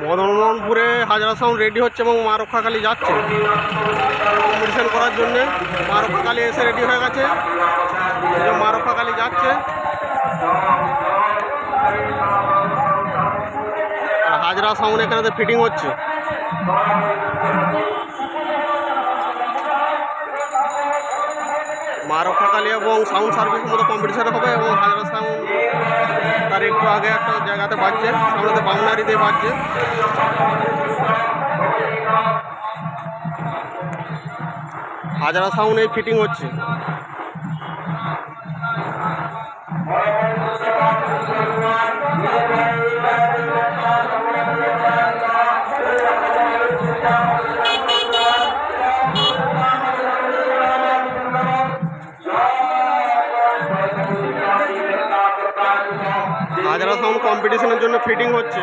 মদনমোহনপুরে Hazra sound ready হচ্ছে এবং মা রক্ষাকালী যাচ্ছে কম্পিটিশন করার জন্যে। মা রক্ষাকালী এসে রেডি হয়ে গেছে, মা রক্ষাকালী যাচ্ছে। আর হাজরা সাউন্ড এখানে ফিটিং হচ্ছে। মা রক্ষাকালী এবং সাউন্ড সার্ভিসের মতো কম্পিটিশন হবে এবং হাজরা সাউন্ড তার একটু আগে একটা জায়গাতে বাজছে, সামনেতে বামনারিতে বাজছে। হাজরা সাউন্ড এই ফিটিং হচ্ছে। হাজরা সাউন্ড কম্পিটিশনের জন্য ফিটিং হচ্ছে।